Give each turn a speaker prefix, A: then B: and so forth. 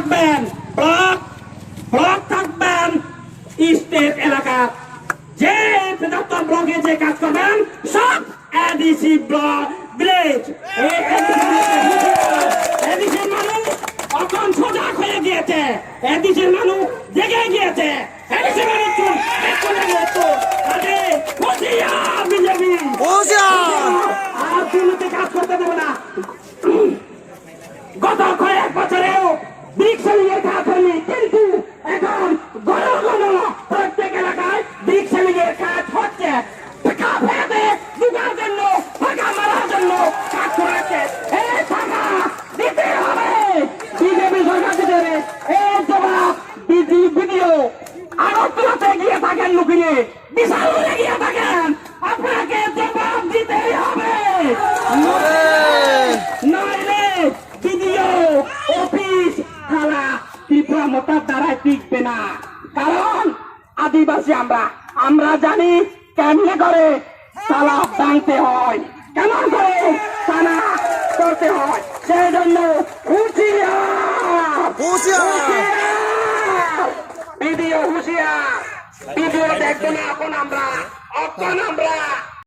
A: থাকবেন block block থাকবেন state এলাকা যে দপ্তর ব্লকে যে কাজ করবেন সব এডিসি ব্লক ভিলেজ এডিসির মানুষ এখন সজাগ হয়ে গিয়েছে এডিসির মানুষ জেগে গিয়েছে এডিসির মানুষ চলে গিয়েছে আরে হুঁশিয়ার বিজেপি আর দুর্নীতি কাজ করতে দেবে না গত কয়েক বছরেও ব্রিক্সেলিংয়ের কাজ হয়নি কিন্তু এখন ঘন ঘন প্রত্যেক এলাকায় ব্রিক্সেলিংয়ের কাজ হচ্ছে টাকা ফেলে দুটার জন্য টাকা মারার জন্য কাজ করেছে এই টাকা দিতে হবে বিজেপি সরকার দিতে হবে এই জবাব ভিডিও আগরতলাতে গিয়ে থাকেন লুকিয়ে বিশাল হয়ে গিয়ে থাকেন আপনাকে জবাব দিতেই হবে নইলে ভিডিও অফিস থানা ত্রিপুরা মোটার দ্বারা টিকবে না কারণ আদিবাসী আমরা জানি কেমনে করে তালা ভাঙতে হয় কেমন করে থানা করতে হয় সেই জন্য ভিডিও হুঁশিয়ার ভিডিও দেখবো না এখন আমরা